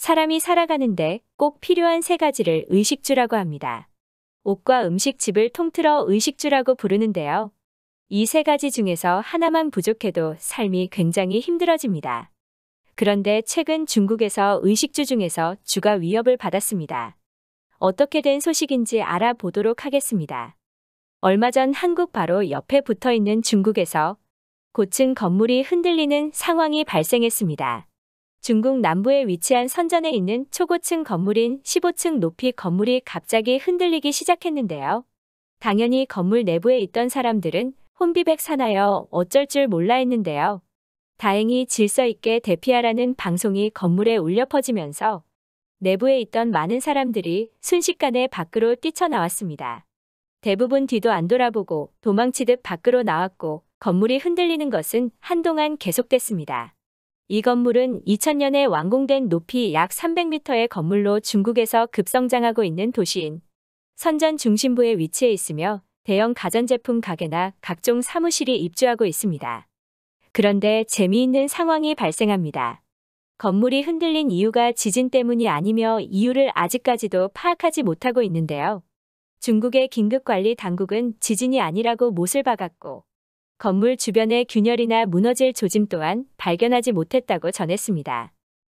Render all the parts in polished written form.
사람이 살아가는데 꼭 필요한 세 가지를 의식주라고 합니다. 옷과 음식, 집을 통틀어 의식주라고 부르는데요. 이 세 가지 중에서 하나만 부족해도 삶이 굉장히 힘들어집니다. 그런데 최근 중국에서 의식주 중에서 주가 위협을 받았습니다. 어떻게 된 소식인지 알아보도록 하겠습니다. 얼마 전 한국 바로 옆에 붙어 있는 중국에서 고층 건물이 흔들리는 상황이 발생했습니다. 중국 남부에 위치한 선전에 있는 초고층 건물인 15층 높이 건물이 갑자기 흔들리기 시작했는데요. 당연히 건물 내부에 있던 사람들은 혼비백산하여 어쩔 줄 몰라 했는데요. 다행히 질서 있게 대피하라는 방송이 건물에 울려 퍼지면서 내부에 있던 많은 사람들이 순식간에 밖으로 뛰쳐나왔습니다. 대부분 뒤도 안 돌아보고 도망치듯 밖으로 나왔고 건물이 흔들리는 것은 한동안 계속됐습니다. 이 건물은 2000년에 완공된 높이 약 300m의 건물로 중국에서 급성장하고 있는 도시인 선전 중심부에 위치해 있으며 대형 가전제품 가게나 각종 사무실이 입주하고 있습니다. 그런데 재미있는 상황이 발생합니다. 건물이 흔들린 이유가 지진 때문이 아니며 이유를 아직까지도 파악하지 못하고 있는데요. 중국의 긴급관리 당국은 지진이 아니라고 못을 박았고 건물 주변의 균열이나 무너질 조짐 또한 발견하지 못했다고 전했습니다.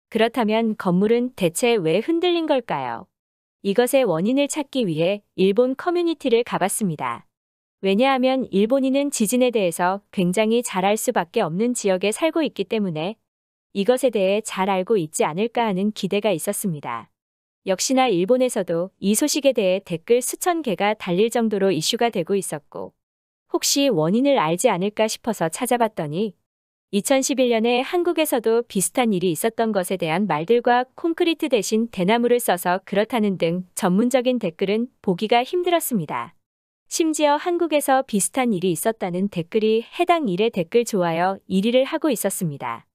그렇다면 건물은 대체 왜 흔들린 걸까요? 이것의 원인을 찾기 위해 일본 커뮤니티를 가봤습니다. 왜냐하면 일본인은 지진에 대해서 굉장히 잘 알 수밖에 없는 지역에 살고 있기 때문에 이것에 대해 잘 알고 있지 않을까 하는 기대가 있었습니다. 역시나 일본에서도 이 소식에 대해 댓글 수천 개가 달릴 정도로 이슈가 되고 있었고 혹시 원인을 알지 않을까 싶어서 찾아봤더니 2011년에 한국에서도 비슷한 일이 있었던 것에 대한 말들과 콘크리트 대신 대나무를 써서 그렇다는 등 전문적인 댓글은 보기가 힘들었습니다. 심지어 한국에서 비슷한 일이 있었다는 댓글이 해당 일의 댓글 좋아요 1위를 하고 있었습니다.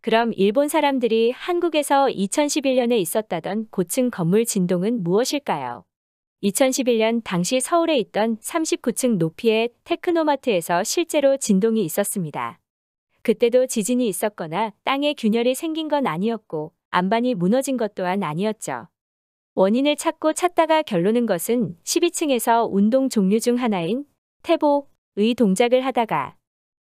그럼 일본 사람들이 한국에서 2011년에 있었다던 고층 건물 진동은 무엇일까요? 2011년 당시 서울에 있던 39층 높이의 테크노마트에서 실제로 진동이 있었습니다. 그때도 지진이 있었거나 땅에 균열이 생긴 건 아니었고 안반이 무너진 것 또한 아니었죠. 원인을 찾고 찾다가 결론은 것은 12층에서 운동 종류 중 하나인 태보의 동작을 하다가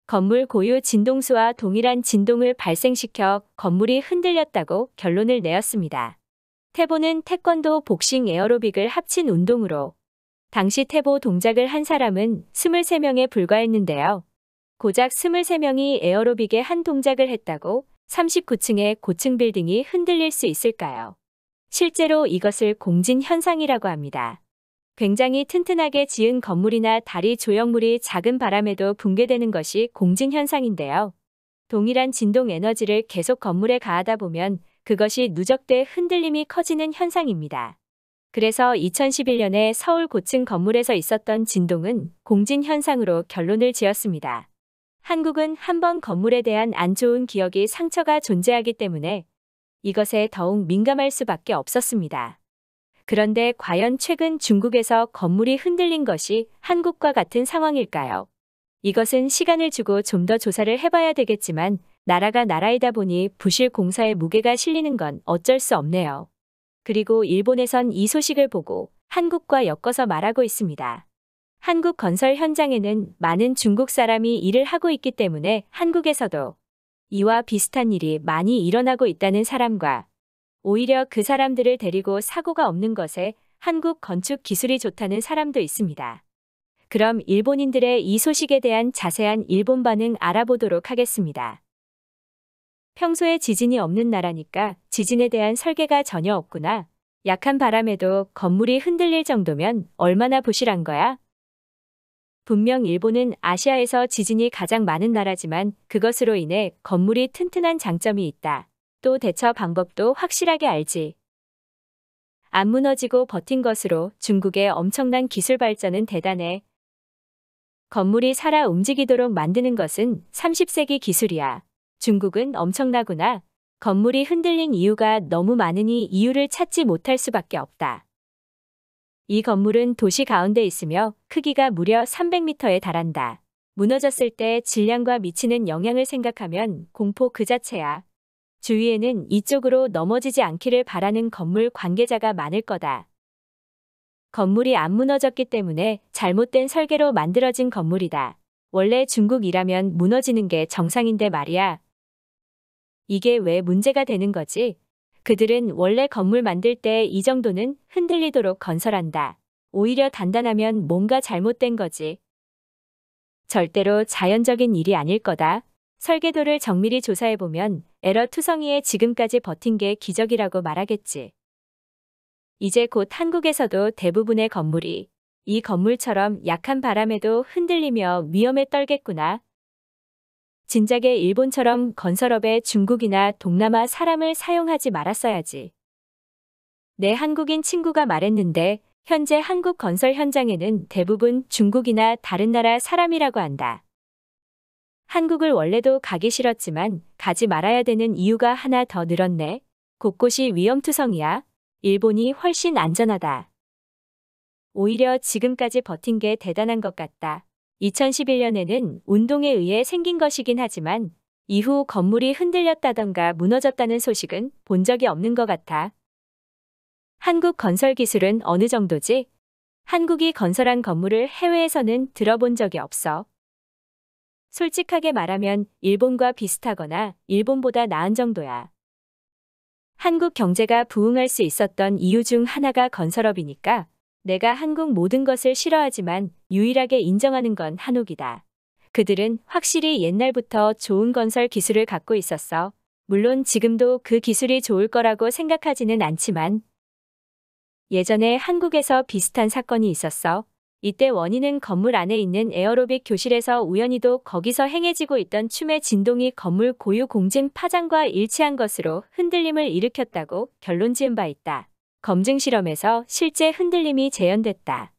건물 고유 진동수와 동일한 진동을 발생시켜 건물이 흔들렸다고 결론을 내었습니다. 태보는 태권도, 복싱, 에어로빅을 합친 운동으로 당시 태보 동작을 한 사람은 23명에 불과했는데요. 고작 23명이 에어로빅의 한 동작을 했다고 39층의 고층 빌딩이 흔들릴 수 있을까요? 실제로 이것을 공진현상이라고 합니다. 굉장히 튼튼하게 지은 건물이나 다리 조형물이 작은 바람에도 붕괴되는 것이 공진현상인데요. 동일한 진동 에너지를 계속 건물에 가하다 보면 그것이 누적돼 흔들림이 커지는 현상입니다. 그래서 2011년에 서울 고층 건물에서 있었던 진동은 공진현상으로 결론을 지었습니다. 한국은 한번 건물에 대한 안 좋은 기억이 상처가 존재하기 때문에 이것에 더욱 민감할 수밖에 없었습니다. 그런데 과연 최근 중국에서 건물이 흔들린 것이 한국과 같은 상황일까요? 이것은 시간을 주고 좀 더 조사를 해봐야 되겠지만 나라가 나라이다 보니 부실 공사의 무게가 실리는 건 어쩔 수 없네요. 그리고 일본에선 이 소식을 보고 한국과 엮어서 말하고 있습니다. 한국 건설 현장에는 많은 중국 사람이 일을 하고 있기 때문에 한국에서도 이와 비슷한 일이 많이 일어나고 있다는 사람과 오히려 그 사람들을 데리고 사고가 없는 것에 한국 건축 기술이 좋다는 사람도 있습니다. 그럼 일본인들의 이 소식에 대한 자세한 일본 반응 알아보도록 하겠습니다. 평소에 지진이 없는 나라니까 지진에 대한 설계가 전혀 없구나. 약한 바람에도 건물이 흔들릴 정도면 얼마나 부실한 거야? 분명 일본은 아시아에서 지진이 가장 많은 나라지만 그것으로 인해 건물이 튼튼한 장점이 있다. 또 대처 방법도 확실하게 알지. 안 무너지고 버틴 것으로 중국의 엄청난 기술 발전은 대단해. 건물이 살아 움직이도록 만드는 것은 30세기 기술이야. 중국은 엄청나구나. 건물이 흔들린 이유가 너무 많으니 이유를 찾지 못할 수밖에 없다. 이 건물은 도시 가운데 있으며 크기가 무려 300m에 달한다. 무너졌을 때 질량과 미치는 영향을 생각하면 공포 그 자체야. 주위에는 이쪽으로 넘어지지 않기를 바라는 건물 관계자가 많을 거다. 건물이 안 무너졌기 때문에 잘못된 설계로 만들어진 건물이다. 원래 중국이라면 무너지는 게 정상인데 말이야. 이게 왜 문제가 되는 거지? 그들은 원래 건물 만들 때 이 정도는 흔들리도록 건설한다. 오히려 단단하면 뭔가 잘못된 거지. 절대로 자연적인 일이 아닐 거다. 설계도를 정밀히 조사해보면 에러 투성이에 지금까지 버틴 게 기적이라고 말하겠지. 이제 곧 한국에서도 대부분의 건물이 이 건물처럼 약한 바람에도 흔들리며 위험에 떨겠구나. 진작에 일본처럼 건설업에 중국이나 동남아 사람을 사용하지 말았어야지. 내 한국인 친구가 말했는데 현재 한국 건설 현장에는 대부분 중국이나 다른 나라 사람이라고 한다. 한국을 원래도 가기 싫었지만 가지 말아야 되는 이유가 하나 더 늘었네. 곳곳이 위험투성이야. 일본이 훨씬 안전하다. 오히려 지금까지 버틴 게 대단한 것 같다. 2011년에는 운동에 의해 생긴 것이긴 하지만 이후 건물이 흔들렸다던가 무너졌다는 소식은 본 적이 없는 것 같아. 한국 건설 기술은 어느 정도지? 한국이 건설한 건물을 해외에서는 들어본 적이 없어. 솔직하게 말하면 일본과 비슷하거나 일본보다 나은 정도야. 한국 경제가 부흥할 수 있었던 이유 중 하나가 건설업이니까 내가 한국 모든 것을 싫어하지만 유일하게 인정하는 건 한옥이다. 그들은 확실히 옛날부터 좋은 건설 기술을 갖고 있었어. 물론 지금도 그 기술이 좋을 거라고 생각하지는 않지만 예전에 한국에서 비슷한 사건이 있었어. 이때 원인은 건물 안에 있는 에어로빅 교실에서 우연히도 거기서 행해지고 있던 춤의 진동이 건물 고유 공진 파장과 일치한 것으로 흔들림을 일으켰다고 결론 지은 바 있다. 검증 실험에서 실제 흔들림이 재현됐다.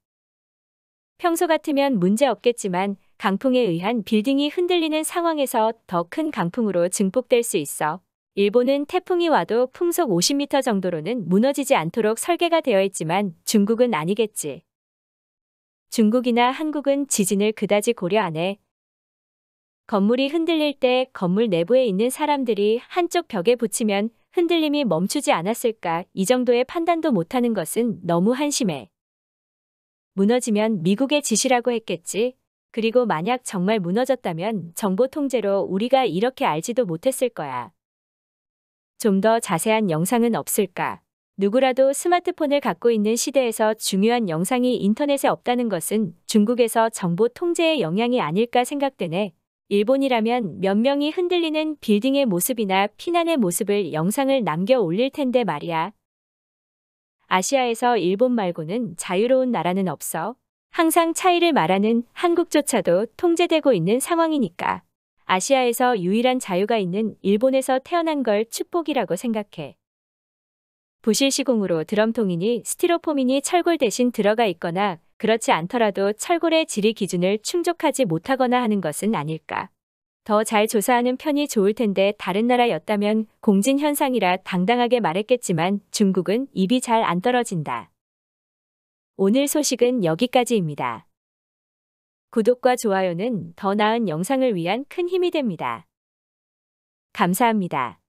평소 같으면 문제 없겠지만 강풍에 의한 빌딩이 흔들리는 상황에서 더 큰 강풍으로 증폭될 수 있어. 일본은 태풍이 와도 풍속 50m 정도로는 무너지지 않도록 설계가 되어 있지만 중국은 아니겠지. 중국이나 한국은 지진을 그다지 고려 안 해. 건물이 흔들릴 때 건물 내부에 있는 사람들이 한쪽 벽에 붙이면 흔들림이 멈추지 않았을까? 이 정도의 판단도 못하는 것은 너무 한심해. 무너지면 미국의 짓이라고 했겠지. 그리고 만약 정말 무너졌다면 정보 통제로 우리가 이렇게 알지도 못했을 거야. 좀 더 자세한 영상은 없을까? 누구라도 스마트폰을 갖고 있는 시대에서 중요한 영상이 인터넷에 없다는 것은 중국에서 정보 통제의 영향이 아닐까 생각되네. 일본이라면 몇 명이 흔들리는 빌딩의 모습이나 피난의 모습을 영상을 남겨 올릴 텐데 말이야. 아시아에서 일본 말고는 자유로운 나라는 없어. 항상 차이를 말하는 한국조차도 통제되고 있는 상황이니까. 아시아에서 유일한 자유가 있는 일본에서 태어난 걸 축복이라고 생각해. 부실 시공으로 드럼통이니 스티로폼이니 철골 대신 들어가 있거나 그렇지 않더라도 철골의 질의 기준을 충족하지 못하거나 하는 것은 아닐까. 더 잘 조사하는 편이 좋을 텐데 다른 나라였다면 공진 현상이라 당당하게 말했겠지만 중국은 입이 잘 안 떨어진다. 오늘 소식은 여기까지입니다. 구독과 좋아요는 더 나은 영상을 위한 큰 힘이 됩니다. 감사합니다.